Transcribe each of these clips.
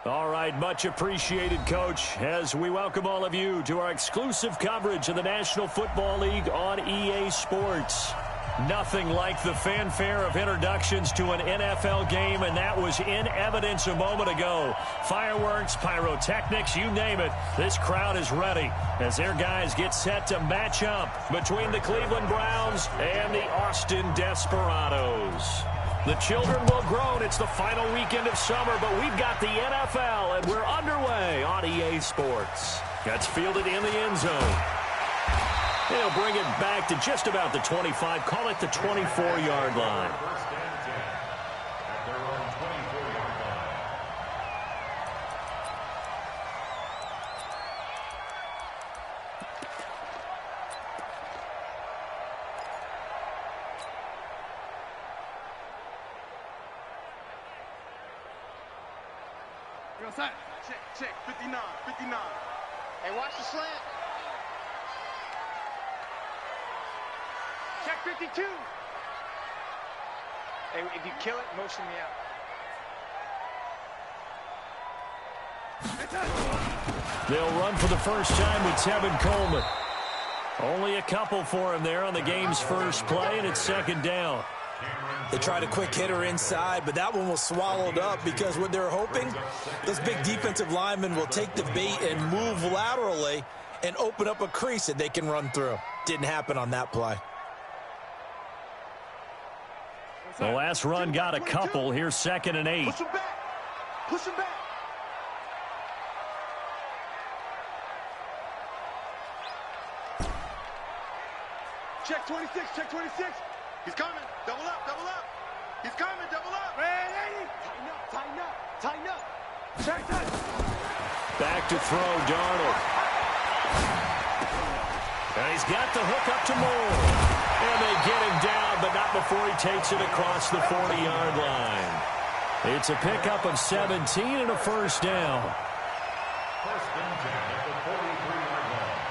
All right, much appreciated, Coach, as we welcome all of you to our exclusive coverage of the National Football League on EA Sports. Nothing like the fanfare of introductions to an NFL game, and that was in evidence a moment ago. Fireworks, pyrotechnics, you name it. This crowd is ready as their guys get set to match up between the Cleveland Browns and the Austin Desperados. The children will groan. It's the final weekend of summer, but we've got the NFL, and we're underway on EA Sports. That's fielded in the end zone. They'll bring it back to just about the 25. Call it the 24-yard line. Check, 59. Hey, watch the slant. Check 52. Hey, if you kill it, motion me out. They'll run for the first time with Tevin Coleman. Only a couple for him there on the game's first play, and it's second down. They tried a quick hitter inside, but that one was swallowed up because what they're hoping, those big defensive linemen will take the bait and move laterally and open up a crease that they can run through. Didn't happen on that play. The last run got a couple. Here's 2nd and 8. Push him back. Push him back. Check 26. Check 26. He's coming. Double up. Double up. He's coming. Double up. Ready? Tighten up. Tighten up. Tighten up. Check that. Back to throw, Darnold. And he's got the hook up to Moore. And they get him down, but not before he takes it across the 40-yard line. It's a pickup of 17 and a first down. First and 10 at the 43-yard line.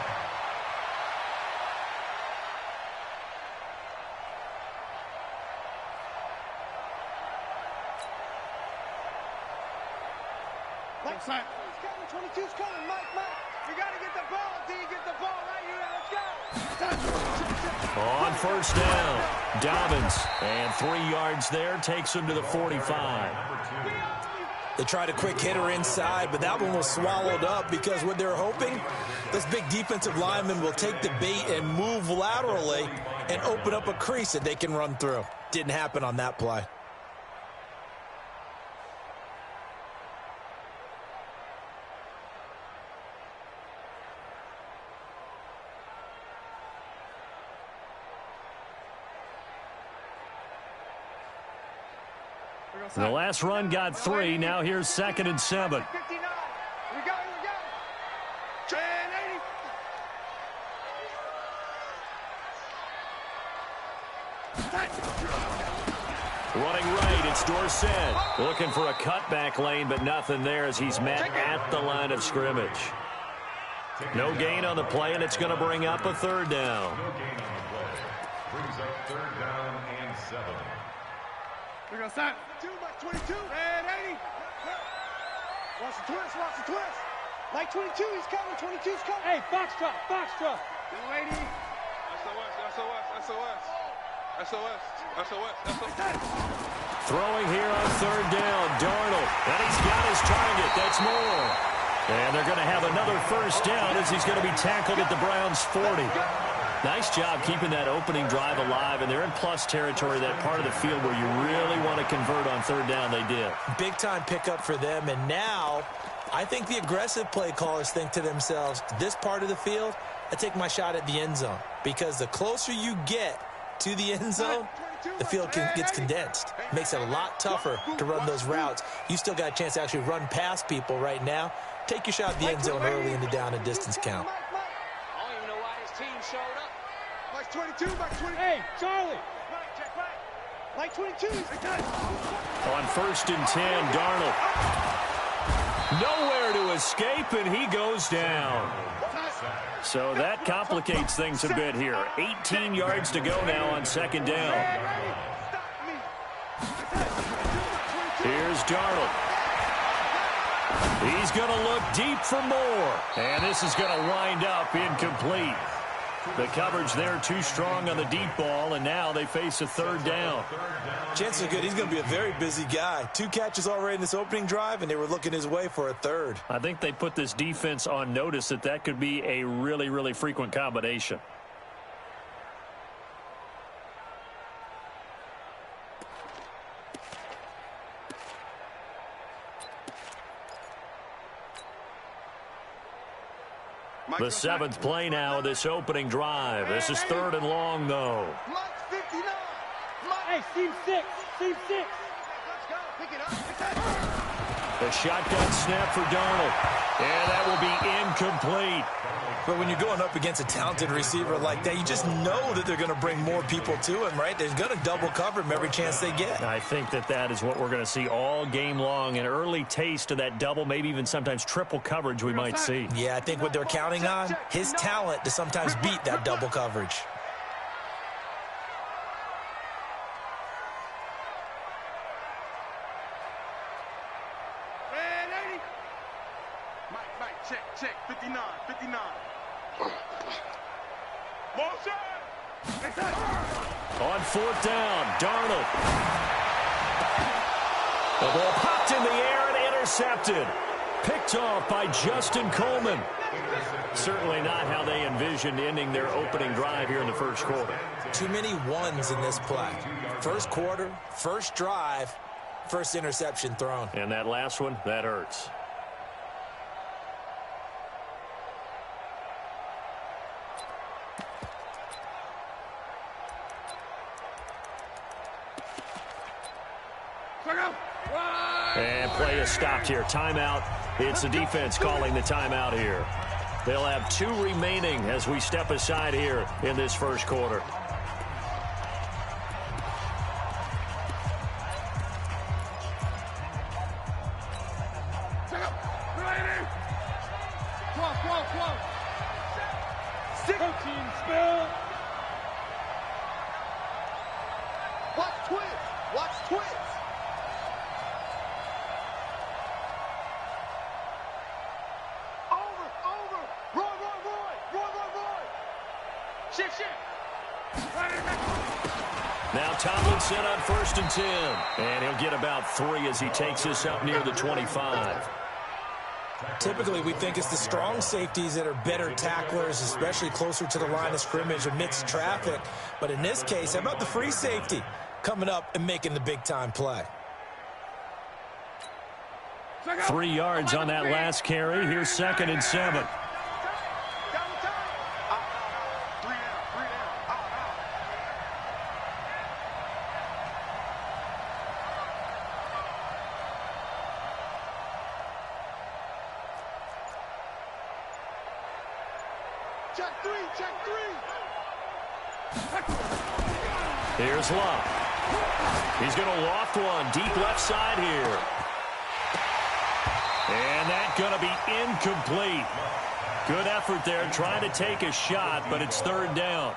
Left side. 22's coming. Mike. You got to get the ball. D, get the ball right here. Let's go. On first down, Dobbins. And 3 yards there takes him to the 45. They tried a quick hitter inside, but that one was swallowed up because what they're hoping, those big defensive linemen will take the bait and move laterally and open up a crease that they can run through. Didn't happen on that play. The last run got 3. Now here's 2nd and 7. 59. We got it. 80. Running right, it's Dorsett. Looking for a cutback lane, but nothing there as he's met at the line of scrimmage. No gain on the play, and it's going to bring up a 3rd down. No gain on the play. Brings up 3rd down and 7. We're going to start. 22. And 80. Watch the twist. Like 22, he's coming. 22's coming. Hey, box drop. Good lady. SOS. Throwing here on 3rd down, Darnold. And he's got his target. That's Moore. And they're going to have another first down as he's going to be tackled at the Browns' 40. Nice job keeping that opening drive alive, and they're in plus territory, that part of the field where you really want to convert on 3rd down. They did. Big-time pickup for them, and now I think the aggressive play callers think to themselves, this part of the field, I take my shot at the end zone, because the closer you get to the end zone, the field gets condensed. Makes it a lot tougher to run those routes. You still got a chance to actually run past people right now. Take your shot at the end zone early in the down and distance count. I don't even know why his team showed up. Mike 22, Mike 20. Hey, Charlie. Check right. Mike 22. On 1st and 10, Darnold. Nowhere to escape, and he goes down. So that complicates things a bit here. 18 yards to go now on 2nd down. Here's Darnold. He's going to look deep for more. And this is going to wind up incomplete. The coverage there too strong on the deep ball, and now they face a third down. Chances are good he's going to be a very busy guy. 2 catches already in this opening drive, and they were looking his way for a third. I think they put this defense on notice that that could be a really, really frequent combination. The 7th play now of this opening drive. This is 3rd and long, though. Hey, team 6. Team 6. Let's go. Pick it up. The shotgun snap for Darnold. And that will be incomplete. But when you're going up against a talented receiver like that, you just know that they're going to bring more people to him, right? They're going to double cover him every chance they get. I think that is what we're going to see all game long. An early taste of that double, maybe even sometimes triple coverage we might see. Yeah, I think what they're counting on, his talent to sometimes beat that double coverage. Check, 59. Motion! On 4th down, Darnold. The ball popped in the air and intercepted. Picked off by Justin Coleman. Certainly not how they envisioned ending their opening drive here in the first quarter. Too many ones in this play. First quarter, first drive, first interception thrown. And that last one, that hurts. And play is stopped here. Timeout. It's the defense calling the timeout here. They'll have 2 remaining as we step aside here in this first quarter. Watch twist. Now Tomlinson on 1st and 10. And he'll get about 3 as he takes this up near the 25. Typically, we think it's the strong safeties that are better tacklers, especially closer to the line of scrimmage amidst traffic. But in this case, how about the free safety coming up and making the big-time play? 3 yards on that last carry. Here's 2nd and 7. Here's Love. He's going to loft one deep left side here. And that's going to be incomplete. Good effort there trying to take a shot, but it's 3rd down.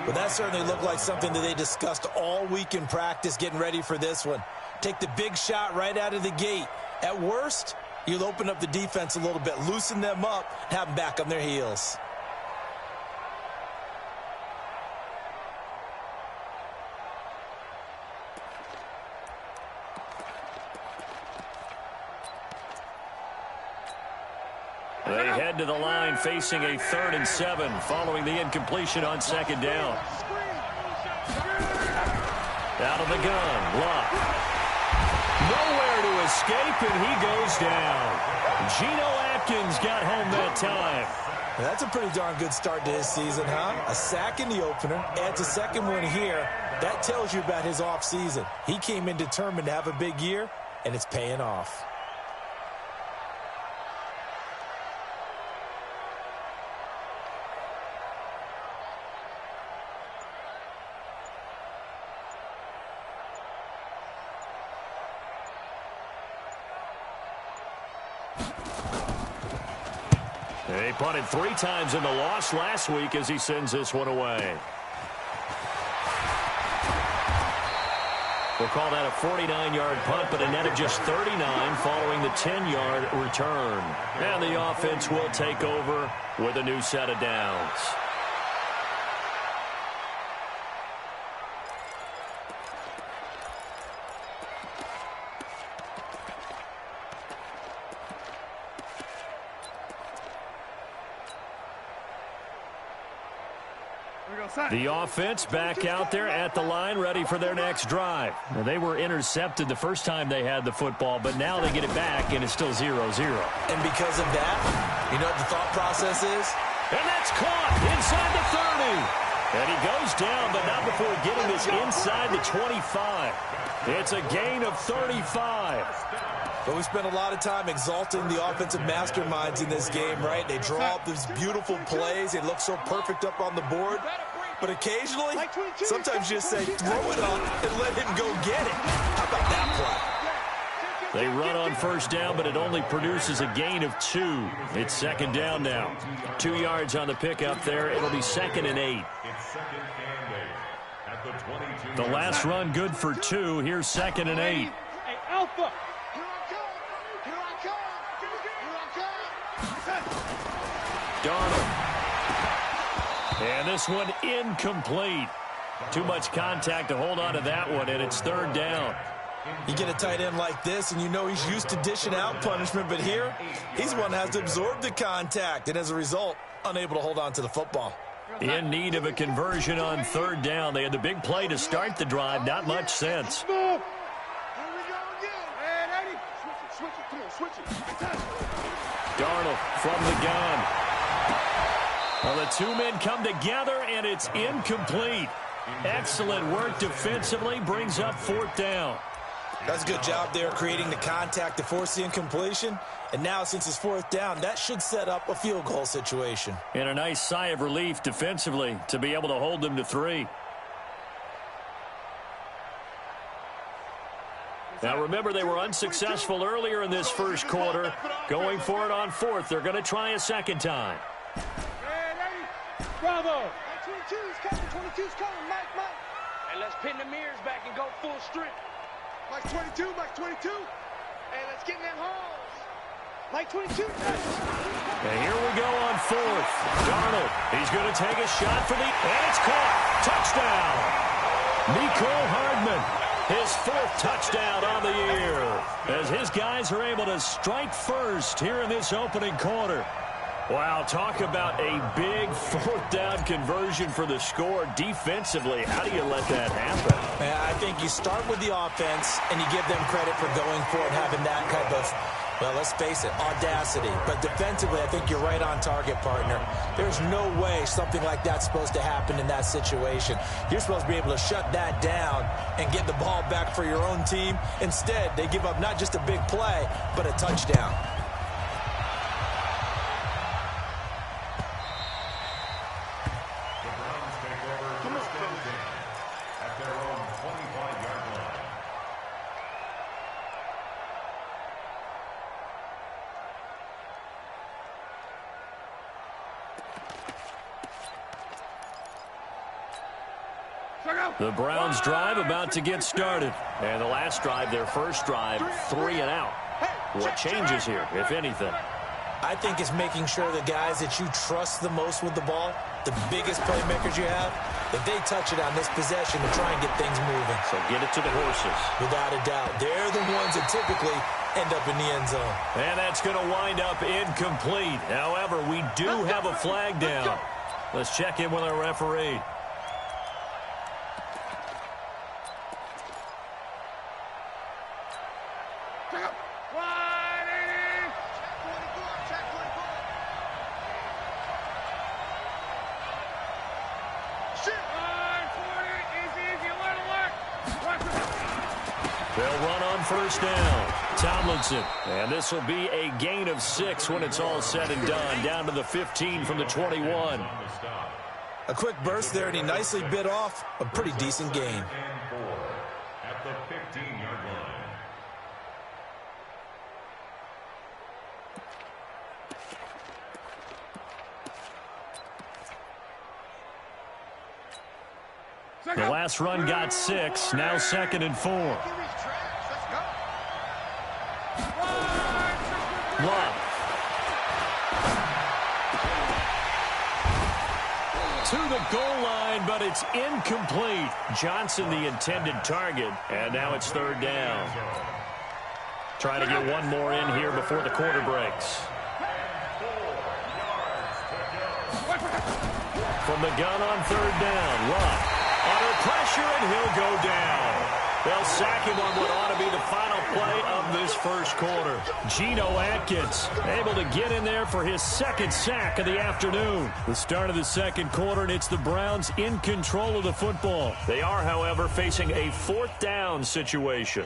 But that certainly looked like something that they discussed all week in practice getting ready for this one. Take the big shot right out of the gate. At worst, you'll open up the defense a little bit, loosen them up, have them back on their heels. They head to the line facing a 3rd and 7 following the incompletion on 2nd down. Out of the gun, Luck. Nowhere to escape, and he goes down. Geno Atkins got home that time. That's a pretty darn good start to his season, huh? A sack in the opener, adds a 2nd one here. That tells you about his offseason. He came in determined to have a big year, and it's paying off. He punted 3 times in the loss last week as he sends this one away. We'll call that a 49-yard punt, but a net of just 39 following the 10-yard return. And the offense will take over with a new set of downs. The offense back out there at the line, ready for their next drive. Now, they were intercepted the first time they had the football, but now they get it back, and it's still 0-0. And because of that, you know what the thought process is? And that's caught inside the 30. And he goes down, but not before getting this inside the 25. It's a gain of 35. But we spent a lot of time exalting the offensive masterminds in this game, right? They draw up these beautiful plays. They look so perfect up on the board. But occasionally, sometimes you just say, throw it up and let him go get it. How about that play? They run on first down, but it only produces a gain of 2. It's second down now. 2 yards on the pickup there. It'll be 2nd and 8. The last run good for 2. Here's 2nd and 8. Hey, Alpha. Darnold. And this one incomplete. Too much contact to hold on to that one, and it's 3rd down. You get a tight end like this, and you know he's used to dishing out punishment, but here, he's one that has to absorb the contact, and as a result, unable to hold on to the football. In need of a conversion on 3rd down. They had the big play to start the drive. Not much sense. Darnold from the gun. Well, the 2 men come together, and it's incomplete. Excellent work defensively. Brings up 4th down. That's a good job there creating the contact to force the incompletion. And now, since it's 4th down, that should set up a field goal situation. And a nice sigh of relief defensively to be able to hold them to 3. Now, remember, they were unsuccessful earlier in this first quarter. Going for it on 4th. They're going to try a second time. Bravo. 22's coming. 22's coming. Mike. And let's pin the mirrors back and go full strength. Mike 22. And let's get in them holes. Mike 22. And here we go on 4th. Darnold. He's going to take a shot for and it's caught. Touchdown. Mecole Hardman. His 4th touchdown on the year. As his guys are able to strike first here in this opening quarter. Wow, talk about a big 4th down conversion for the score. Defensively, how do you let that happen? Man, I think you start with the offense, and you give them credit for going for it, having that type of, well, let's face it, audacity. But defensively, I think you're right on target, partner. There's no way something like that's supposed to happen in that situation. You're supposed to be able to shut that down and get the ball back for your own team. Instead, they give up not just a big play, but a touchdown. The Browns drive about to get started. And the last drive, their first drive, 3 and out. What changes here, if anything? I think it's making sure the guys that you trust the most with the ball, the biggest playmakers you have, that they touch it on this possession to try and get things moving. So get it to the horses. Without a doubt. They're the ones that typically end up in the end zone. And that's going to wind up incomplete. However, we do have a flag down. Let's check in with our referee. They'll run on first down. Tomlinson. And this will be a gain of 6 when it's all said and done. Down to the 15 from the 21. A quick burst there, and he nicely bit off a pretty decent gain. At the 15-yard line. The last run got 6. Now 2nd and 4. Love. To the goal line, but it's incomplete. Johnson, the intended target, and now it's 3rd down. Trying to get one more in here before the quarter breaks. From the gun on 3rd down, Love. Under pressure, and he'll go down. They'll sack him on what ought to be the final play of this first quarter. Geno Atkins able to get in there for his 2nd sack of the afternoon. The start of the 2nd quarter, and it's the Browns in control of the football. They are, however, facing a 4th down situation.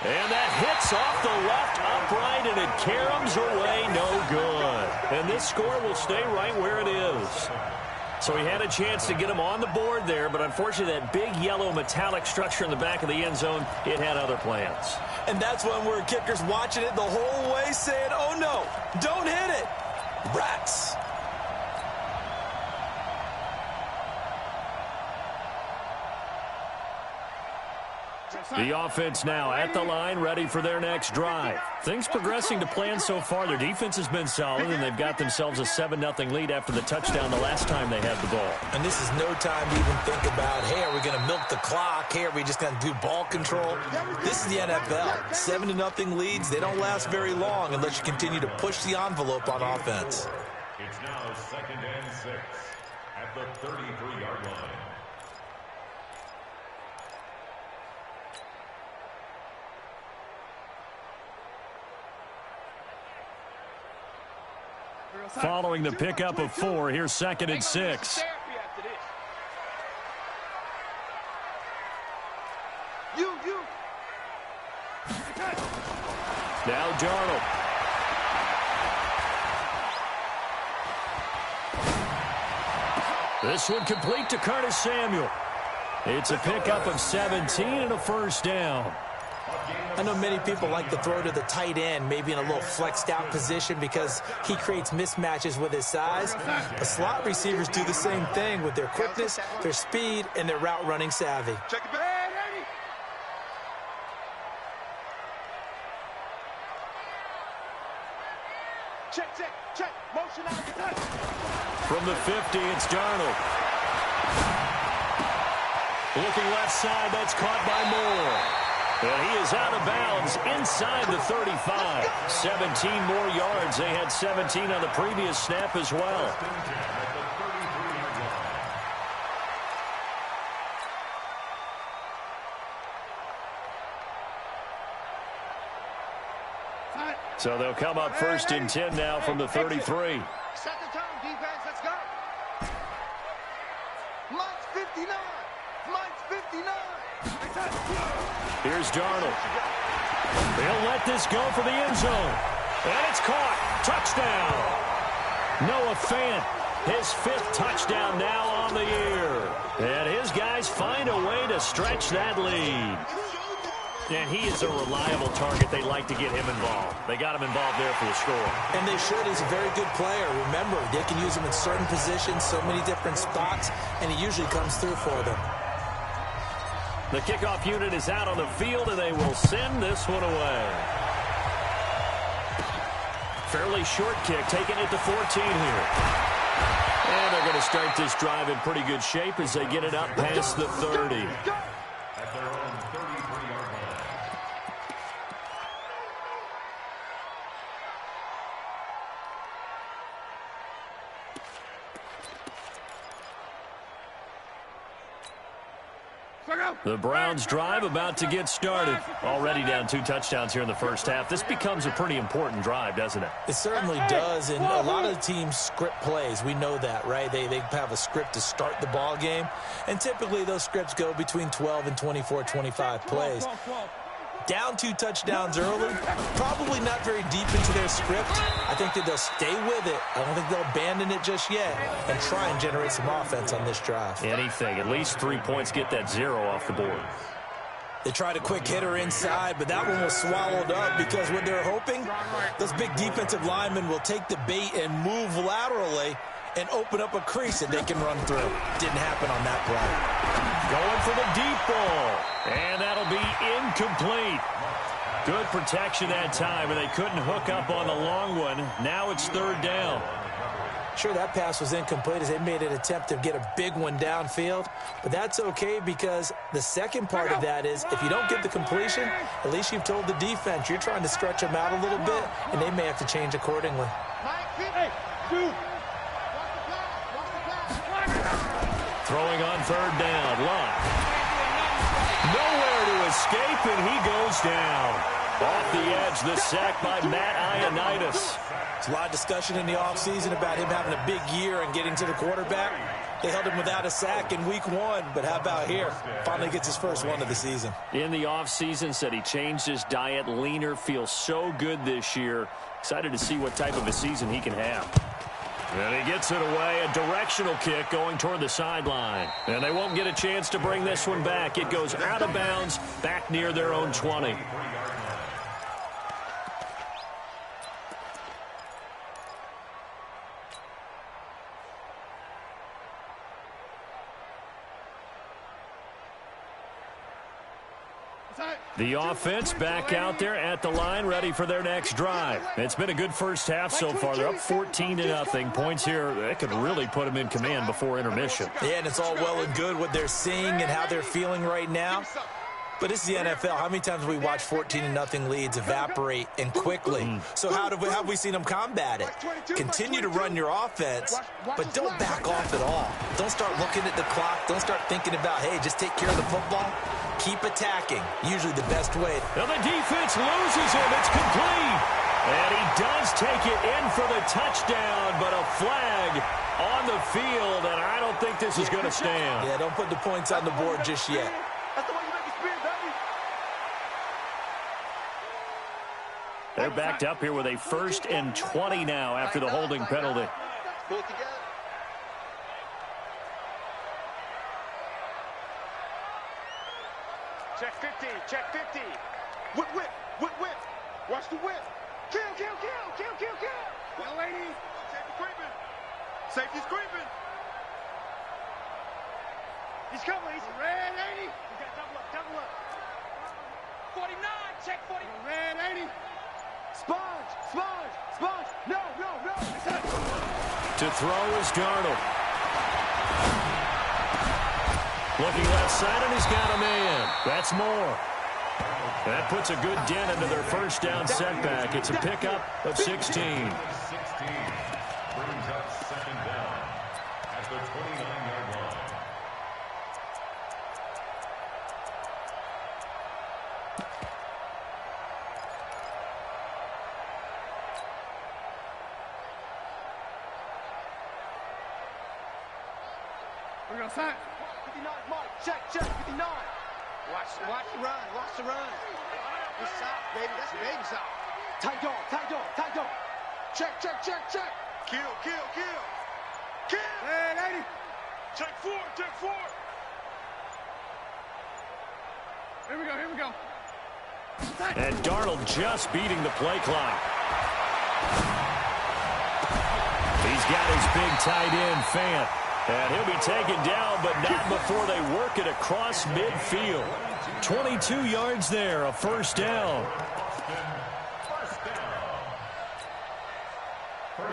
And that hits off the left upright, and it caroms away, no good. And this score will stay right where it is. So he had a chance to get him on the board there, but unfortunately that big yellow metallic structure in the back of the end zone, it had other plans. And that's when we're kickers watching it the whole way saying, oh no, don't hit it. Rats. The offense now at the line, ready for their next drive. Things progressing to plan so far. Their defense has been solid, and they've got themselves a 7-0 lead after the touchdown the last time they had the ball. And this is no time to even think about, hey, are we going to milk the clock? Hey, are we just going to do ball control? This is the NFL. 7-0 leads, they don't last very long unless you continue to push the envelope on offense. It's now 2nd and 6 at the 33-yard line. Following the pickup of 4, here's 2nd and 6. Now Darnold. This one complete to Curtis Samuel. It's a pickup of 17 and a 1st down. I know many people like to throw to the tight end, maybe in a little flexed out position because he creates mismatches with his size. The slot receivers do the same thing with their quickness, their speed, and their route running savvy. Check it back. Check. Motion out. From the 50, it's Darnold. Looking left side, that's caught by Moore. And he is out of bounds inside the 35. 17 more yards. They had 17 on the previous snap as well. So they'll come up 1st and 10 now from the 33. 2nd time, defense, let's go. Mike's 59. Here's Darnold. They'll let this go for the end zone. And it's caught. Touchdown. Noah Fant, his 5th touchdown now on the year. And his guys find a way to stretch that lead. And he is a reliable target. They like to get him involved. They got him involved there for the score. And they should. He's a very good player. Remember, they can use him in certain positions, so many different spots, and he usually comes through for them. The kickoff unit is out on the field, and they will send this one away. Fairly short kick, taking it to 14 here. And they're going to start this drive in pretty good shape as they get it up past the 30. At their own 33-yard line. The Browns drive about to get started. Already down 2 touchdowns here in the first half. This becomes a pretty important drive, doesn't it? It certainly does, and a lot of the teams script plays. We know that, right? They have a script to start the ball game, and typically those scripts go between 12 and 24, 25 plays. Down 2 touchdowns early, probably not very deep into their script. I think that they'll stay with it. I don't think they'll abandon it just yet and try and generate some offense on this drive. Anything, at least 3 points, get that 0 off the board. They tried a quick hitter inside, but that one was swallowed up because what they're hoping, those big defensive linemen will take the bait and move laterally and open up a crease that they can run through. Didn't happen on that play. Going for the deep ball, and that'll be incomplete. Good protection that time, and they couldn't hook up on the long one. Now it's 3rd down. Sure, that pass was incomplete as they made an attempt to get a big one downfield, but that's okay because the second part of that is if you don't get the completion, at least you've told the defense you're trying to stretch them out a little bit, and they may have to change accordingly. Throwing on 3rd down, Locke. Nowhere to escape, and he goes down. Off the edge, the sack by Matt Ioannidis. There's a lot of discussion in the offseason about him having a big year and getting to the quarterback. They held him without a sack in week 1, but how about here? Finally gets his first one of the season. In the offseason, said he changed his diet, leaner, feels so good this year. Excited to see what type of a season he can have. And he gets it away, a directional kick going toward the sideline. And they won't get a chance to bring this one back. It goes out of bounds, back near their own 20. The offense back out there at the line, ready for their next drive. It's been a good first half so far. They're up 14-0. Points here, that could really put them in command before intermission. Yeah, and it's all well and good what they're seeing and how they're feeling right now. But it's the NFL. How many times have we watched 14-0 leads evaporate and quickly? So how have we seen them combat it? Continue to run your offense, but don't back off at all. Don't start looking at the clock. Don't start thinking about, hey, just take care of the football. Keep attacking. Usually the best way. Now the defense loses him. It's complete. And he does take it in for the touchdown, but a flag on the field, and I don't think this is going to stand. Yeah, don't put the points on the board just yet. They're backed up here with a 1st and 20 now after the holding penalty. Check 50, check 50. Whip, whip, whip, whip. Watch the whip. Kill, kill, kill, kill, kill, kill. Well, lady, safety creeping. Safety's creeping. He's coming, he's red 80. We got double up, double up. 49, check 40. Red 80. Sponge, sponge, sponge. No, no, no. To throw is Darnold. Looking left side, and he's got a man. That's more. That puts a good dent into their first down setback. It's a pickup of 16. Brings up 2nd down at the 29-yard line. We're going to sign. 59, Mark. Check, check, 59. Watch the run, watch the run. It's soft, baby. That's baby soft. Tight dog, tight dog, tight dog. Check, check, check, check. Kill, kill, kill. Kill. Red 80. Check 4, check 4. Here we go, here we go. And Darnold just beating the play clock. He's got his big tight end, Fant. And he'll be taken down, but not before they work it across midfield. 22 yards there, a 1st down.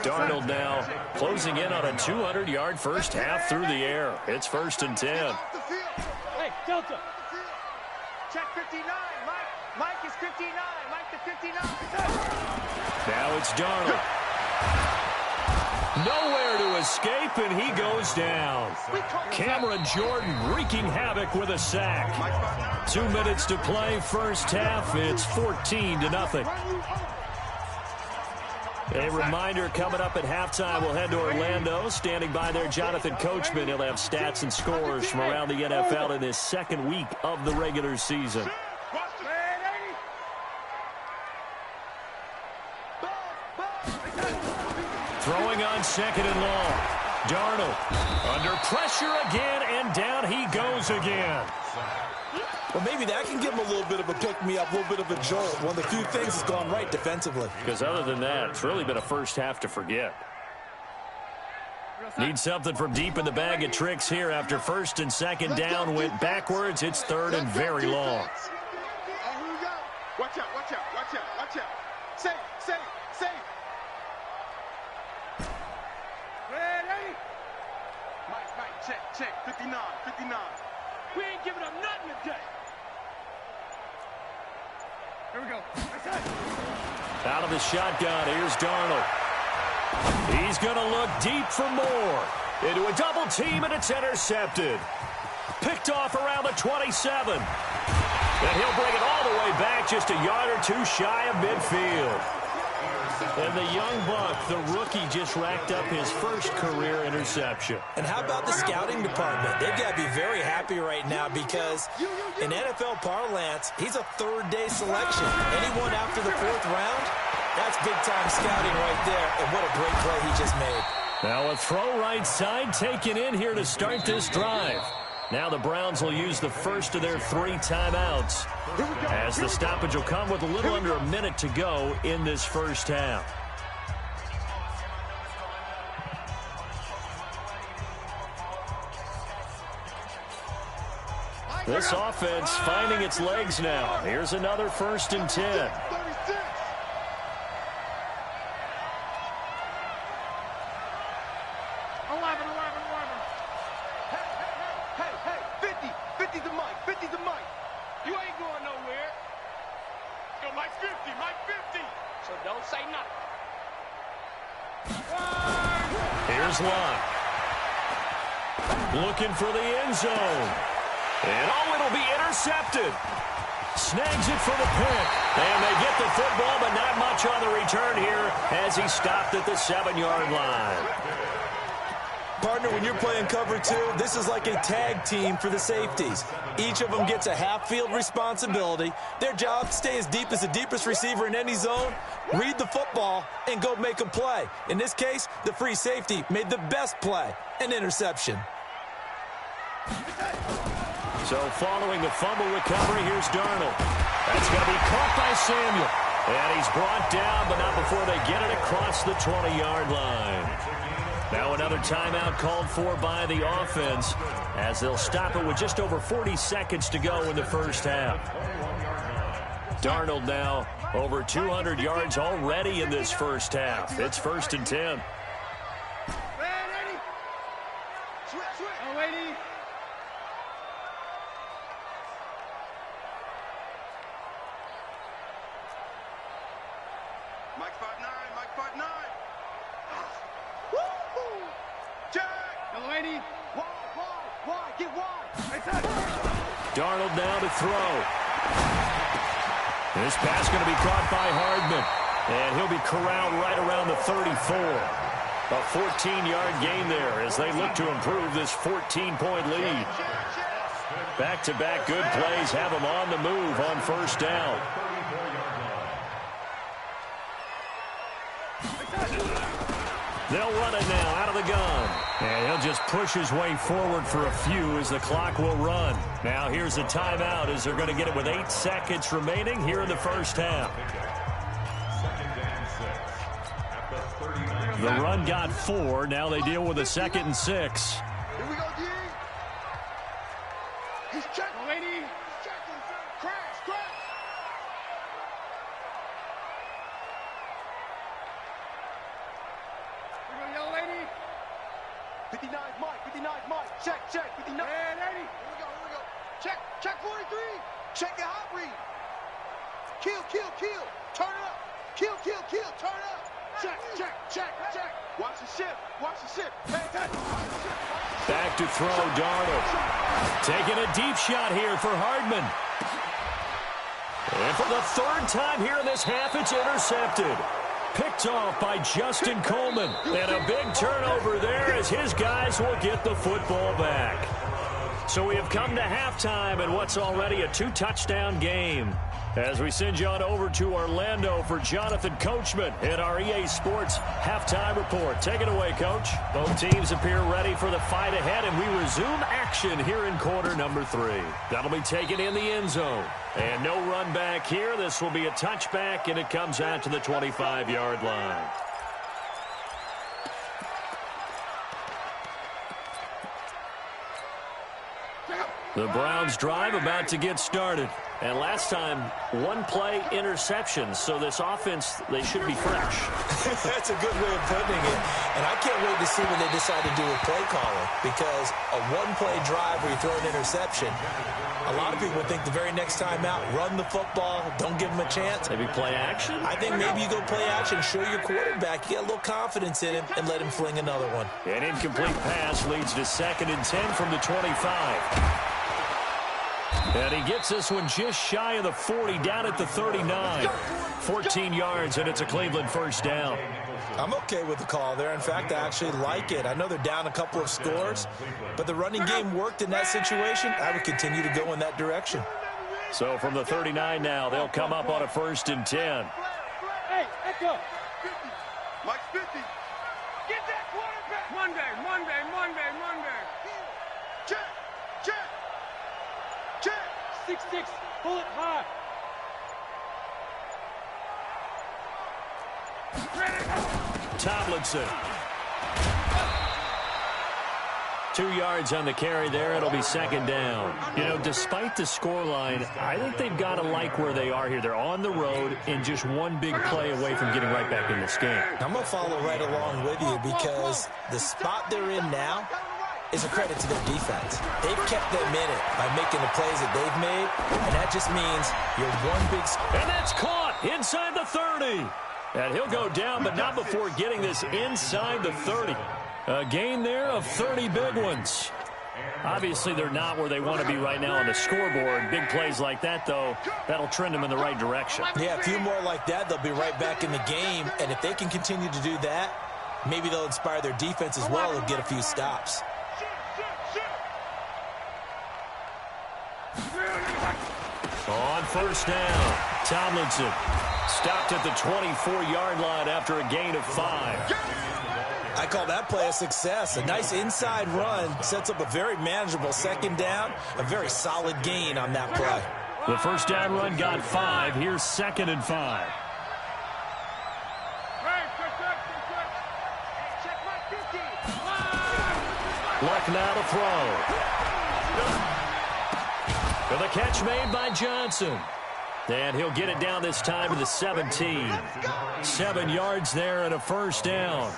Darnold now closing in on a 200-yard first half through the air. It's 1st and 10. Hey, Delta. Check 59, Mike. Mike is 59. Mike the 59. Now it's Darnold. Nowhere to escape, and he goes down. Cameron Jordan wreaking havoc with a sack. 2 minutes to play, first half. It's 14-0. A reminder coming up at halftime, we'll head to Orlando. Standing by there, Jonathan Coachman. He'll have stats and scores from around the NFL in his 2nd week of the regular season. Throwing on 2nd and long. Darnold under pressure again, and down he goes again. Well, maybe that can give him a little bit of a pick-me-up, a little bit of a jolt. One of the few things that's gone right defensively. Because other than that, it's really been a first half to forget. Need something from deep in the bag of tricks here after 1st and 2nd down went backwards. It's 3rd and very long. Watch out, watch out, watch out, watch out. Safe, safe, safe. Ready? Mike, check. 59. We ain't giving up nothing today. Here we go. Out of the shotgun, here's Darnold. He's going to look deep for more. Into a double team, and it's intercepted. Picked off around the 27. And he'll bring it all the way back, just a yard or two shy of midfield. And the young buck, the rookie, just racked up his first career interception. And how about the scouting department? They've got to be very happy right now because in NFL parlance, he's a third-day selection. Anyone after the 4th round, that's big-time scouting right there. And what a great play he just made. Now a throw right side taken in here to start this drive. Now the Browns will use the first of their 3 timeouts, as the stoppage will come with a little under a minute to go in this first half. This offense finding its legs now. Here's another 1st and 10. Here's Locke. Looking for the end zone. And it'll be intercepted. Snags it for the pick. And they get the football, but not much on the return here as he stopped at the 7-yard line. Partner, when you're playing cover 2, this is like a tag team for the safeties. Each of them gets a half-field responsibility. Their job, stay as deep as the deepest receiver in any zone, read the football, and go make a play. In this case, the free safety made the best play, an interception. So following the fumble recovery, here's Darnold. That's going to be caught by Samuel. And he's brought down, but not before they get it across the 20-yard line. Now another timeout called for by the offense, as they'll stop it with just over 40 seconds to go in the first half. Darnold now over 200 yards already in this first half. It's 1st and 10. Darnold now to throw. This pass going to be caught by Hardman. And he'll be corralled right around the 34. A 14-yard gain there as they look to improve this 14-point lead. Back-to-back good plays have them on the move on 1st down. They'll run it now out of the gun. And he'll just push his way forward for a few as the clock will run. Now here's a timeout as they're going to get it with 8 seconds remaining here in the first half. The run got 4. Now they deal with a 2nd and 6. Here we go, Jayy. He's checking, lady. He's checking. Crash. Here we go, young lady. 59 Mike. Check. 59. Hey, lady. Here we go. Check 43. Check your hot read. Kill. Turn it up. Kill. Turn it up. Check. Watch the ship. Hey. Back to throw, Darnold. Taking a deep shot here for Hardman. And for the 3rd time here in this half, it's intercepted. Picked off by Justin Coleman. And a big turnover there as his guys will get the football back. So we have come to halftime in what's already a 2-touchdown game. As we send you on over to Orlando for Jonathan Coachman in our EA Sports Halftime Report. Take it away, Coach. Both teams appear ready for the fight ahead, and we resume action here in quarter number 3. That'll be taken in the end zone. And no run back here. This will be a touchback, and it comes out to the 25-yard line. The Browns drive about to get started. And last time, one-play interception. So this offense, they should be fresh. That's a good way of putting it. And I can't wait to see what they decide to do with play calling. Because a one-play drive where you throw an interception, a lot of people would think the very next time out, run the football, don't give them a chance. Maybe play action? I think maybe you go play action, show your quarterback, you get a little confidence in him, and let him fling another one. An incomplete pass leads to 2nd and 10 from the 25. And he gets this one just shy of the 40, down at the 39. 14 yards, and it's a Cleveland first down. I'm okay with the call there. In fact, I actually like it. I know they're down a couple of scores, but the running game worked in that situation. I would continue to go in that direction. So from the 39 now, they'll come up on a 1st and 10. Hey, echo. 50. Mike 50. Get that quarterback. Monday. Check. 6-6. Pull it high. Tomlinson. 2 yards on the carry there. It'll be 2nd down. You know, despite the scoreline, I think they've got to like where they are here. They're on the road and just one big play away from getting right back in this game. I'm going to follow right along with you because the spot they're in now is a credit to their defense. They've kept them in it by making the plays that they've made, and that just means you're one big... And that's caught inside the 30. And he'll go down, but not before getting this inside the 30. A gain there of 30 big ones. Obviously, they're not where they want to be right now on the scoreboard. Big plays like that, though, that'll trend them in the right direction. Yeah, a few more like that, they'll be right back in the game. And if they can continue to do that, maybe they'll inspire their defense as well and get a few stops. On 1st down, Tomlinson stopped at the 24-yard line after a gain of 5. I call that play a success. A nice inside run sets up a very manageable 2nd down, a very solid gain on that play. The 1st down run got 5. Here's 2nd and 5. Luck now to throw. For the catch made by Johnson. And he'll get it down this time to the 17. 7 yards there and a 1st down.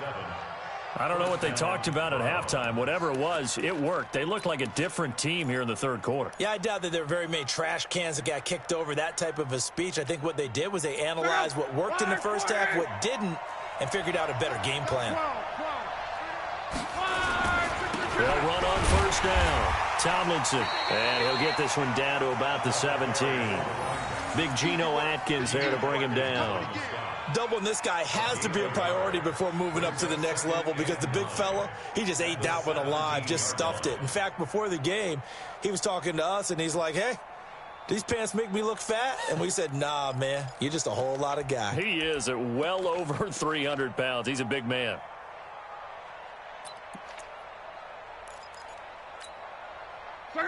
I don't know what they talked about at halftime. Whatever it was, it worked. They looked like a different team here in the 3rd quarter. Yeah, I doubt that there were very many trash cans that got kicked over, that type of a speech. I think what they did was they analyzed what worked in the 1st half, what didn't, and figured out a better game plan. They'll run on 1st down. Tomlinson. And he'll get this one down to about the 17. Big Geno Atkins there to bring him down. Doubling this guy has to be a priority before moving up to the next level because the big fella, he just ate that one alive, just stuffed it. In fact, before the game, he was talking to us, and he's like, hey, these pants make me look fat? And we said, nah, man, you're just a whole lot of guy. He is at well over 300 pounds. He's a big man.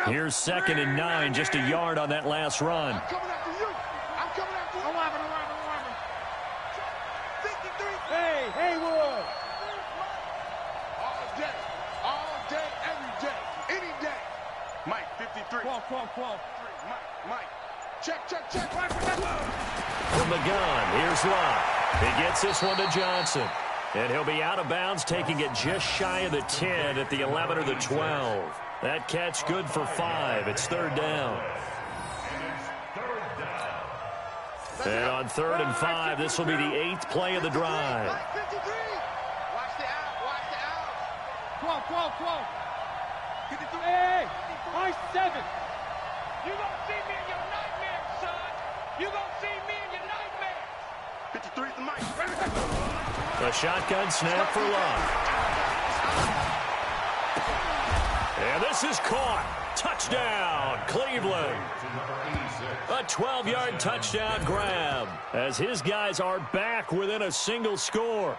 Here's 2nd and 9, just a yard on that last run. I'm coming after you. I'm coming after you. I'm 53. Hey, Haywood. All day, every day, any day. Mike, 53. Come. Mike. Check. From the gun, here's Locke. He gets this one to Johnson. And he'll be out of bounds, taking it just shy of the 10 at the 11 or the 12. That catch good for 5. It's 3rd down. And on 3rd and 5, this will be the 8th play of the drive. Watch the out. Come on. Hey, my 7. You gonna see me in your nightmares, son. You gonna see me in your nightmares. 53 to Mike. A shotgun snap for Love. And this is caught. Touchdown, Cleveland. A 12-yard touchdown grab as his guys are back within a single score.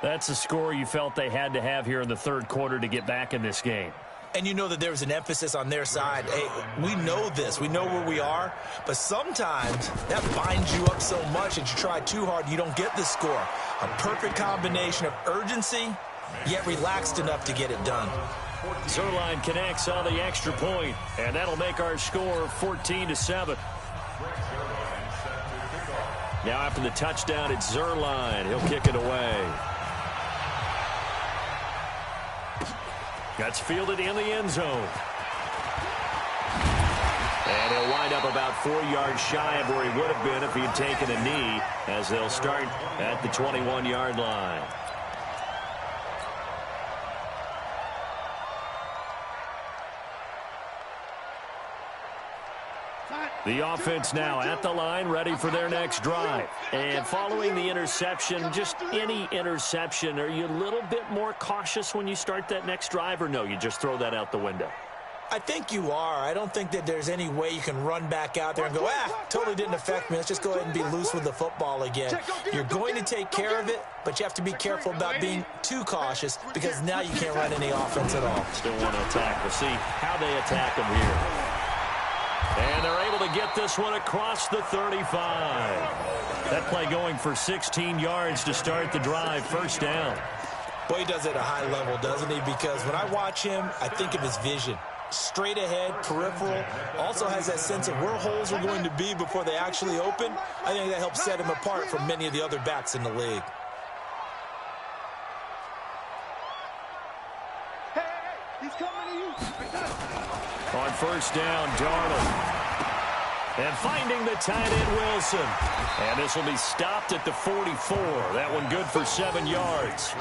That's a score you felt they had to have here in the third quarter to get back in this game. And you know that there was an emphasis on their side. Hey, we know this. We know where we are. But sometimes that binds you up so much that you try too hard, you don't get the score. A perfect combination of urgency, yet relaxed enough to get it done. Zerline connects on the extra point, and that'll make our score 14-7. Now after the touchdown, it's Zerline. He'll kick it away. That's fielded in the end zone. And he'll wind up about 4 yards shy of where he would have been if he had taken a knee, as they'll start at the 21-yard line. The offense now at the line, ready for their next drive. And following the interception, just any interception, are you a little bit more cautious when you start that next drive, or no, you just throw that out the window? I think you are. I don't think that there's any way you can run back out there and go, totally didn't affect me. Let's just go ahead and be loose with the football again. You're going to take care of it, but you have to be careful about being too cautious because now you can't run any offense at all. Still want to attack. We'll see how they attack them here. And they're able to get this one across the 35. That play going for 16 yards to start the drive. First down. Boy, he does it at a high level, doesn't he? Because when I watch him, I think of his vision. Straight ahead, peripheral. Also has that sense of where holes are going to be before they actually open. I think that helps set him apart from many of the other backs in the league. Hey, he's coming to you. On first down, Darnold. And finding the tight end, Wilson. And this will be stopped at the 44. That one good for 7 yards.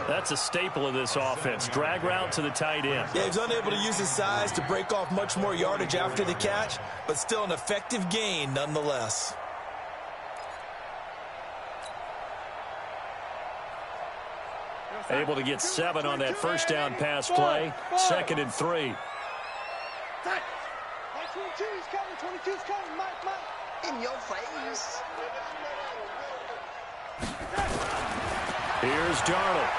That's a staple of this offense. Drag route to the tight end. Yeah, he's unable to use his size to break off much more yardage after the catch, but still an effective gain nonetheless. Able to get 7 on that first down pass play. 2nd and 3. 22's coming, 22's coming, Mike. In your face. Here's Darnold.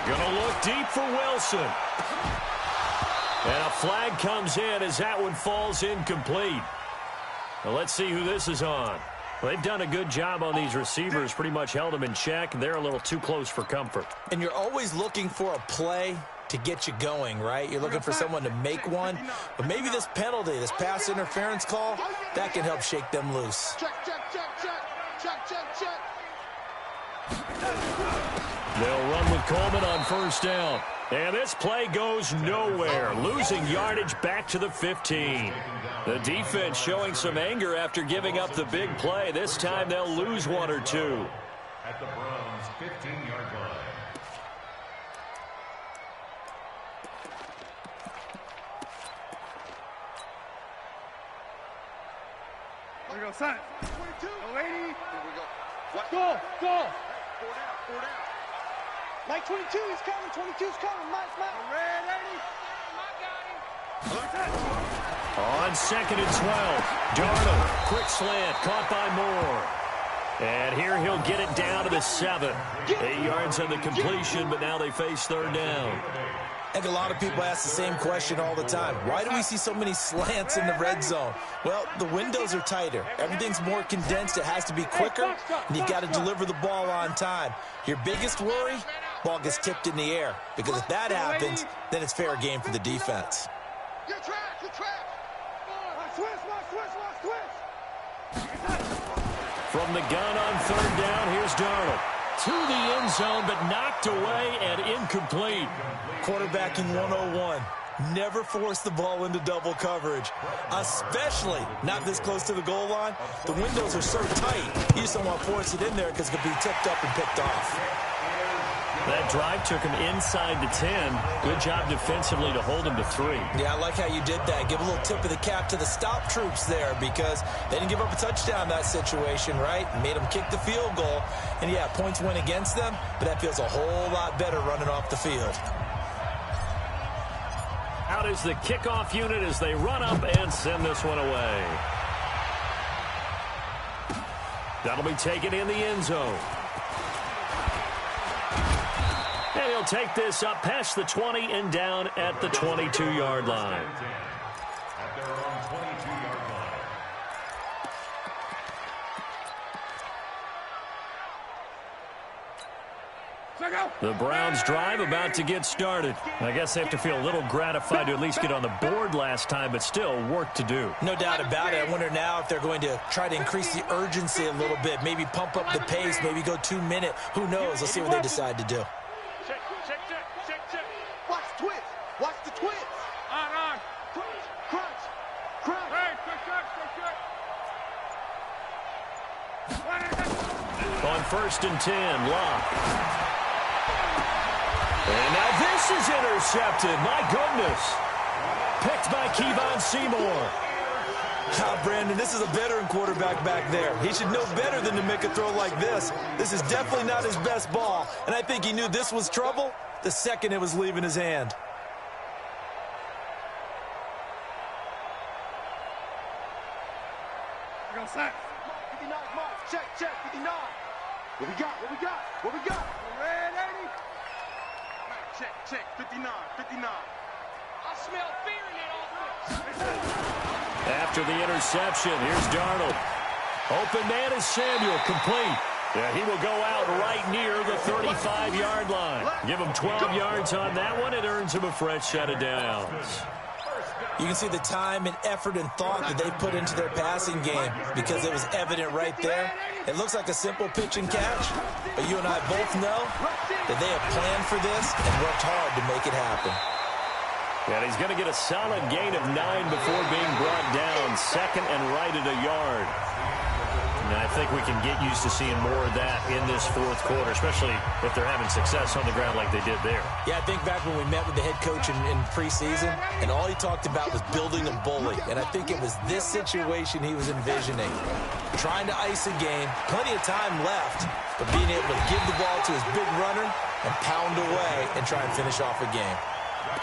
Gonna look deep for Wilson. And a flag comes in as that one falls incomplete. Well, let's see who this is on. Well, they've done a good job on these receivers, pretty much held them in check. They're a little too close for comfort. And you're always looking for a play to get you going, right? You're looking for someone to make one. But maybe this penalty, this pass interference call, that can help shake them loose. Check. They'll run with Coleman on first down. And this play goes nowhere. Losing yardage back to the 15. The defense showing some anger after giving up the big play. This time they'll lose 1 or 2. At the Browns' 15-yard line. Here we go, son. 22. No, 80. Here we go. What? Go. 4 down. Mike 22 is coming. 22's coming. Mike. Red 80. Mike got him. On 2nd and 12. Darnold, quick slant, caught by Moore. And here he'll get it down to the 7. 8 yards on the completion, but now they face third down. I think a lot of people ask the same question all the time. Why do we see so many slants in the red zone? Well, the windows are tighter. Everything's more condensed. It has to be quicker, and you've got to deliver the ball on time. Your biggest worry, ball gets tipped in the air. Because if that happens, then it's fair game for the defense. Good track. From the gun on third down, here's Darnold. To the end zone, but knocked away and incomplete. Quarterbacking 101. Never force the ball into double coverage, especially not this close to the goal line. The windows are so tight, you just don't want to force it in there because it could be tipped up and picked off. That drive took him inside the 10. Good job defensively to hold him to 3. Yeah, I like how you did that. Give a little tip of the cap to the stop troops there because they didn't give up a touchdown in that situation, right? Made them kick the field goal. And, yeah, points went against them, but that feels a whole lot better running off the field. Out is the kickoff unit as they run up and send this one away. That'll be taken in the end zone. And he'll take this up past the 20 and down at the 22-yard line. At their own 22-yard line. The Browns drive about to get started. I guess they have to feel a little gratified to at least get on the board last time, but still work to do. No doubt about it. I wonder now if they're going to try to increase the urgency a little bit, maybe pump up the pace, maybe go 2 minute. Who knows? Let's see what they decide to do. Check. Watch the twist. Watch the twist. On. Crunch. On 1st and 10, Locke. And now this is intercepted. My goodness. Picked by Kevon Seymour. Brandon, this is a veteran quarterback back there. He should know better than to make a throw like this. This is definitely not his best ball, and I think he knew this was trouble the second it was leaving his hand. Go sack. 59, Mike. Check. 59. What we got? Red 80. Mike, check. 59. I smell fear in that offense. After the interception, here's Darnold. Open man is Samuel, complete. Yeah, he will go out right near the 35-yard line. Give him 12 yards on that one. It earns him a fresh set of downs. You can see the time and effort and thought that they put into their passing game because it was evident right there. It looks like a simple pitch and catch, but you and I both know that they have planned for this and worked hard to make it happen. And he's going to get a solid gain of 9 before being brought down. Second and right at a yard. And I think we can get used to seeing more of that in this fourth quarter, especially if they're having success on the ground like they did there. Yeah, I think back when we met with the head coach in preseason, and all he talked about was building a bully. And I think it was this situation he was envisioning. Trying to ice a game, plenty of time left, but being able to give the ball to his big runner and pound away and try and finish off a game.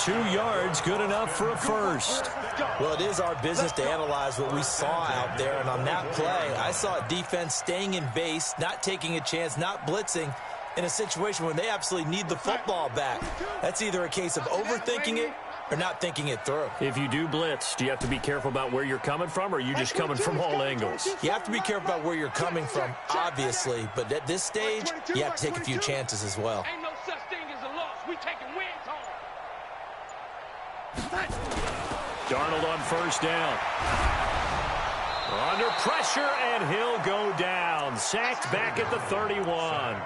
2 yards, good enough for a first. Well, it is our business to analyze what we saw out there, and on that play, I saw a defense staying in base, not taking a chance, not blitzing, in a situation where they absolutely need the football back. That's either a case of overthinking it or not thinking it through. If you do blitz, do you have to be careful about where you're coming from, or are you just coming from all angles? You have to be careful about where you're coming from, obviously, but at this stage, you have to take a few chances as well. Ain't no such thing as a loss. We taking wins home. Darnold on first down. Under pressure, and he'll go down. Sacked back at the 31.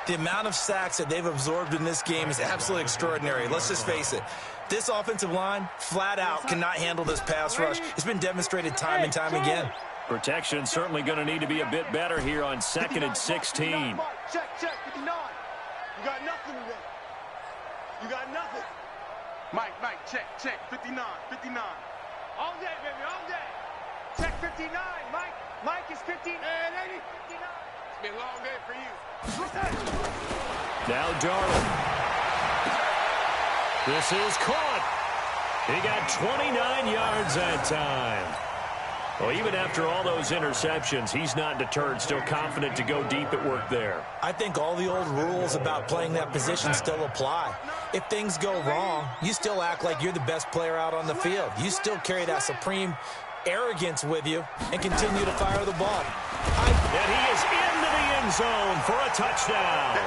The amount of sacks that they've absorbed in this game is absolutely extraordinary. Let's just face it. This offensive line, flat out, cannot handle this pass rush. It's been demonstrated time and time again. Protection certainly going to need to be a bit better here on 2nd and 16. Check, 59. You got nothing today. You got nothing. Mike, check, 59. All day, baby, all day. Check 59, Mike is 15. And 80, 59. It's been a long day for you. Now Darnold. This is caught. He got 29 yards that time. Well, even after all those interceptions, he's not deterred, still confident to go deep at work there. I think all the old rules about playing that position still apply. If things go wrong, you still act like you're the best player out on the field. You still carry that supreme arrogance with you and continue to fire the ball. And he is into the end zone for a touchdown.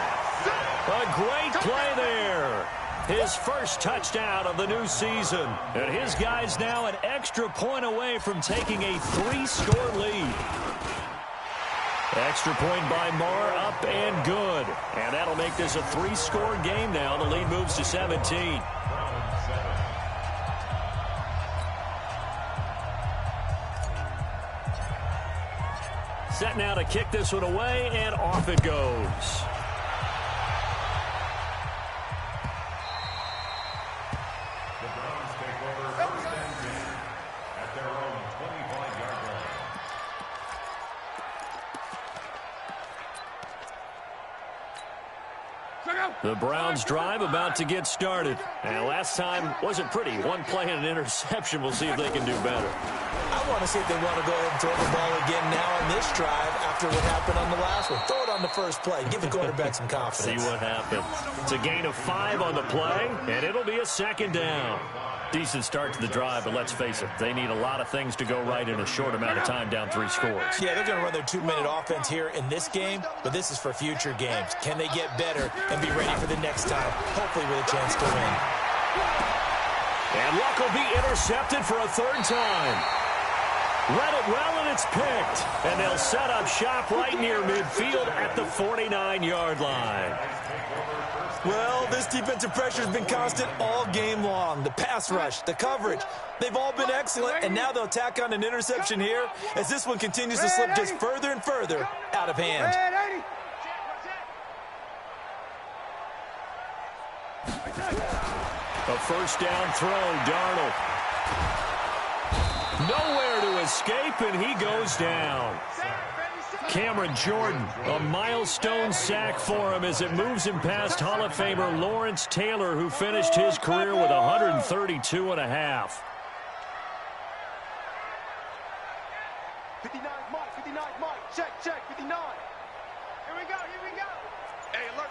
A great play there. His first touchdown of the new season. And his guys now an extra point away from taking a 3-score lead. Extra point by Marr, up and good. And that'll make this a 3-score game now. The lead moves to 17. Set now to kick this one away, and off it goes. At their own 25-yard line. The Browns drive about to get started. And last time wasn't pretty. One play and an interception. We'll see if they can do better. I want to see if they want to go ahead and throw the ball again now on this drive after what happened on the last one. Throw it on the first play. Give the quarterback some confidence. See what happens. It's a gain of 5 on the play, and it'll be a second down. Decent start to the drive, but let's face it, they need a lot of things to go right in a short amount of time down 3 scores. Yeah, they're going to run their 2-minute offense here in this game, but this is for future games. Can they get better and be ready for the next time, hopefully with a chance to win? And Luck will be intercepted for a 3rd time. Read it well, and it's picked. And they'll set up shop right near midfield at the 49-yard line. Well, this defensive pressure has been constant all game long. The pass rush, the coverage, they've all been excellent, and now they'll tack on an interception here as this one continues to slip just further and further out of hand. A first down throw, Darnold. Nowhere to escape, and he goes down. Cameron Jordan, a milestone sack for him as it moves him past Hall of Famer Lawrence Taylor, who finished his career with 132 and a half. 59 Mike, 59 Mike, check, 59. Here we go. Hey, alert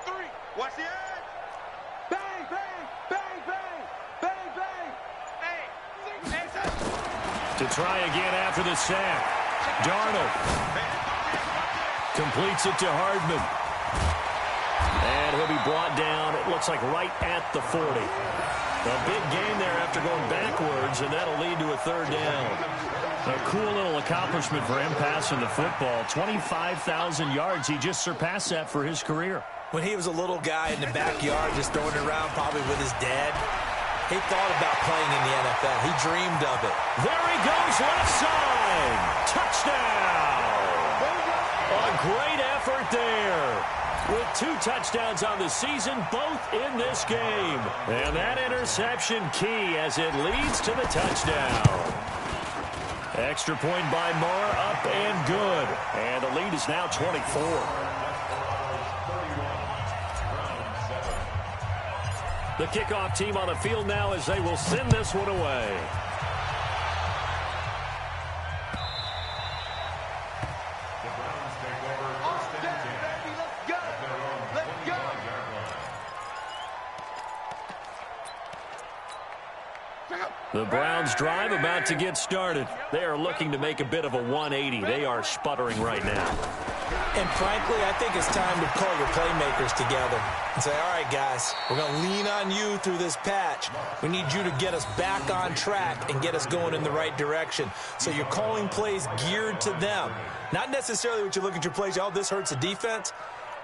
3. Watch the edge. Bang, bang, bang, bang, bang, bang. Hey, To try again after the sack. Darnold completes it to Hardman. And he'll be brought down, it looks like right at the 40. A big gain there after going backwards, and that'll lead to a 3rd down. A cool little accomplishment for him passing the football. 25,000 yards. He just surpassed that for his career. When he was a little guy in the backyard just throwing it around probably with his dad, he thought about playing in the NFL. He dreamed of it. There he goes, left side. Touchdown. A great effort there. With 2 touchdowns on the season, both in this game. And that interception key as it leads to the touchdown. Extra point by Marr, up and good. And the lead is now 24. The kickoff team on the field now as they will send this one away. The Browns drive about to get started. They are looking to make a bit of a 180. They are sputtering right now. And frankly, I think it's time to call your playmakers together and say, all right, guys, we're going to lean on you through this patch. We need you to get us back on track and get us going in the right direction. So you're calling plays geared to them. Not necessarily what you look at your plays, oh, this hurts the defense.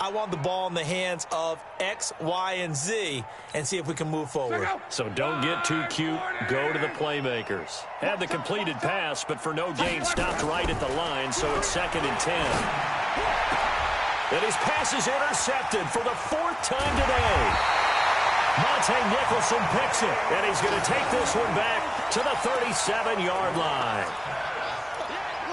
I want the ball in the hands of X, Y, and Z and see if we can move forward. So don't get too cute. Go to the playmakers. Had the completed pass, but for no gain, stopped right at the line, so it's 2nd and 10. And his pass is intercepted for the 4th time today. Monte Nicholson picks it, and he's going to take this one back to the 37-yard line.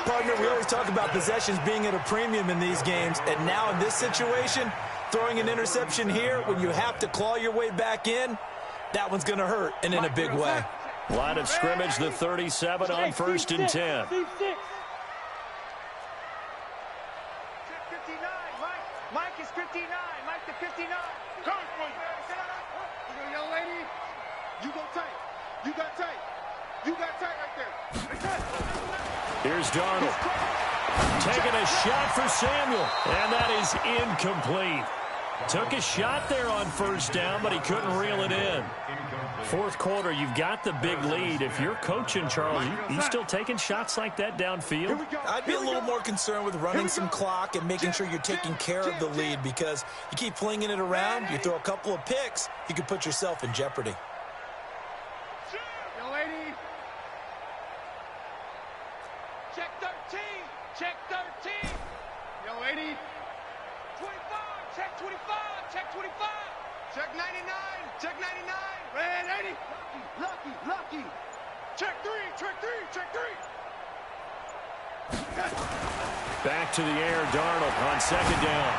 Partner, we always talk about possessions being at a premium in these games, and now in this situation, throwing an interception here when you have to claw your way back in, that one's going to hurt, and in a big way. Line of scrimmage, the 37 on 1st and 10. 59, Mike is 59, Mike to 59. Coming for you. You young lady, you go tight. You got tight. You got tight right there. Here's Darnold. Taking a shot for Samuel. And that is incomplete. Took a shot there on 1st down, but he couldn't reel it in. 4th quarter, you've got the big lead. If you're coaching, Charles, you still taking shots like that downfield? I'd be a little more concerned with running some clock and making sure you're taking care of the lead, because you keep flinging it around, you throw a couple of picks, you can put yourself in jeopardy. Young lady. Check 13. Check 13. Young lady. 25. Check 25. Check 25. Check 99. Check 99. Red 80. Lucky. Check 3. Check 3. Check 3. Back to the air, Darnold on 2nd down.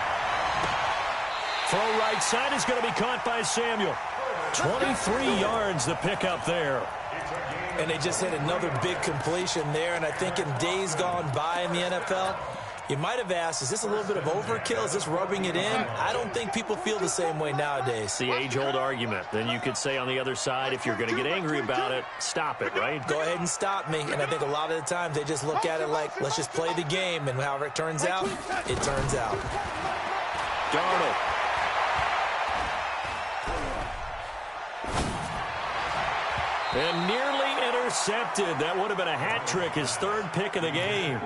Throw right side is going to be caught by Samuel. 23 yards the pickup there. And they just hit another big completion there. And I think in days gone by in the NFL, you might have asked, is this a little bit of overkill? Is this rubbing it in? I don't think people feel the same way nowadays. The age-old argument. Then you could say on the other side, if you're going to get angry about it, stop it, right? Go ahead and stop me. And I think a lot of the times they just look at it like, let's just play the game. And however it turns out, it turns out. Darnold. And nearly intercepted. That would have been a hat trick, his third pick of the game.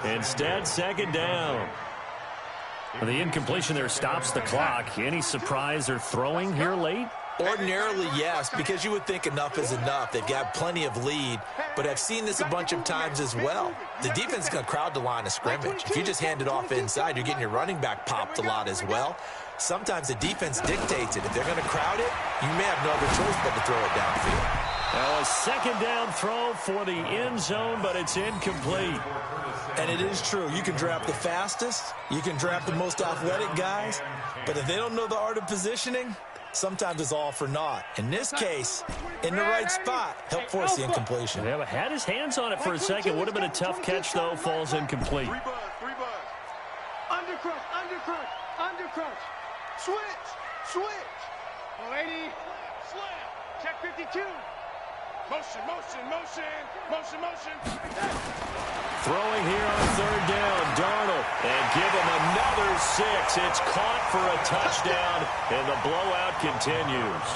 Instead, second down. The incompletion there stops the clock. Any surprise they're throwing here late? Ordinarily, yes, because you would think enough is enough. They've got plenty of lead, but I've seen this a bunch of times as well. The defense is going to crowd the line of scrimmage. If you just hand it off inside, you're getting your running back popped a lot as well. Sometimes the defense dictates it. If they're going to crowd it, you may have no other choice but to throw it downfield. Now a second down throw for the end zone, but it's incomplete. And it is true. You can draft the fastest. You can draft the most athletic guys. But if they don't know the art of positioning, sometimes it's all for naught. In this case, in the right spot, help force the incompletion. Yeah, but had his hands on it for a second. Would have been a tough catch, though. Falls incomplete. Three buzz. Undercrush. Switch. 180. Slam. Check 52. Motion. Throwing here on third down, Darnold. And give him another 6. It's caught for a touchdown, and the blowout continues.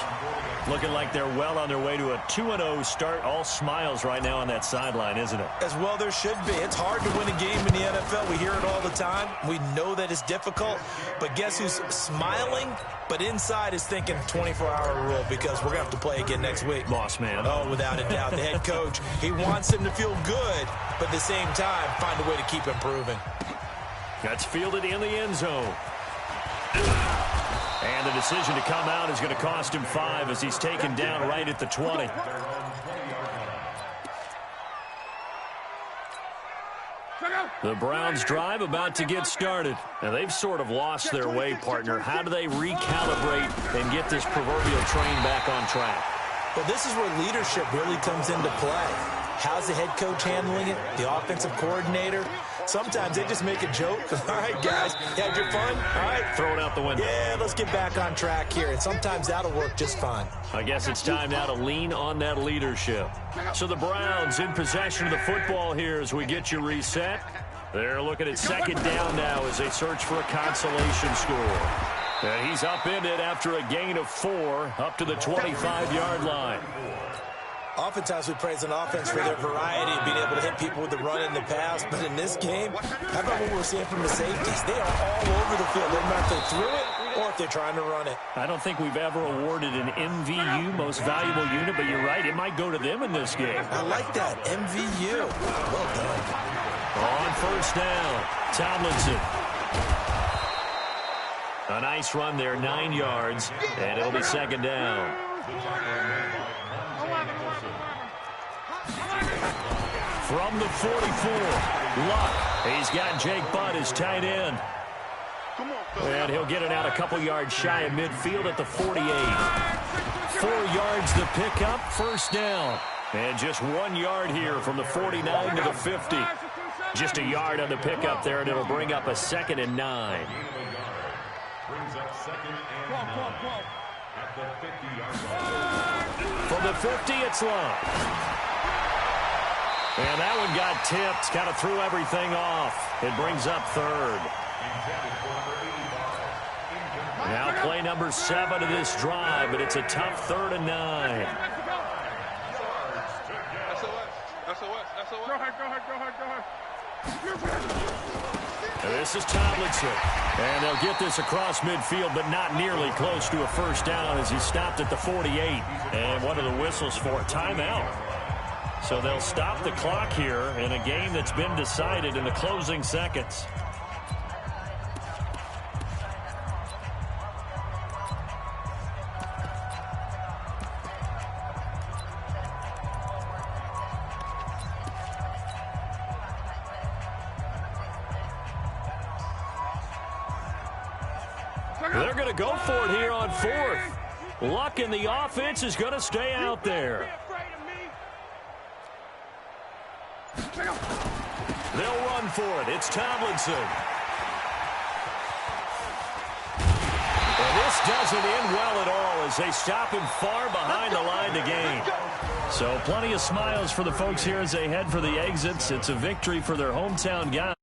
Looking like they're well on their way to a 2-0 start. All smiles right now on that sideline, isn't it? As well there should be. It's hard to win a game in the NFL. We hear it all the time. We know that it's difficult. But guess who's smiling? But inside is thinking 24-hour rule because we're going to have to play again next week. Boss man. Oh, without a doubt. The head coach, he wants him to feel good, but at the same time, find a way to keep improving. That's fielded in the end zone. And the decision to come out is going to cost him 5 as he's taken down right at the 20. The Browns drive about to get started. Now, they've sort of lost their way, partner. How do they recalibrate and get this proverbial train back on track? Well, this is where leadership really comes into play. How's the head coach handling it? The offensive coordinator? Sometimes they just make a joke. All right, guys, you had your fun? All right. Throw it out the window. Yeah, let's get back on track here. And sometimes that'll work just fine. I guess it's time now to lean on that leadership. So the Browns in possession of the football here as we get you reset. They're looking at second down now as they search for a consolation score. And he's upended after a gain of 4 up to the 25-yard line. Oftentimes we praise an offense for their variety of being able to hit people with the run in the pass. But in this game, how about what we're seeing from the safeties? They are all over the field. They don't know if they threw it or if they're trying to run it. I don't think we've ever awarded an MVU, most valuable unit, but you're right. It might go to them in this game. I like that. MVU. Well done. On first down, Tomlinson. A nice run there, 9 yards, and it'll be second down. From the 44, Luck. He's got Jake Butt as tight end. And he'll get it out a couple yards shy of midfield at the 48. 4 yards the pickup, first down. And just 1 yard here from the 49 to the 50. Just a yard on the pickup there, and it'll bring up a 2nd and 9. From the 50, it's Luck. And that one got tipped, kind of threw everything off. It brings up 3rd. Now play number 7 of this drive, but it's a tough 3rd and 9. Go ahead. This is Tomlinson. And they'll get this across midfield, but not nearly close to a first down as he stopped at the 48. And one of the whistles for a timeout. So they'll stop the clock here in a game that's been decided in the closing seconds. They're going to go for it here on fourth. Luck in the offense is going to stay out there. They'll run for it. It's Tomlinson. And this doesn't end well at all as they stop him far behind the line to gain. So plenty of smiles for the folks here as they head for the exits. It's a victory for their hometown guys.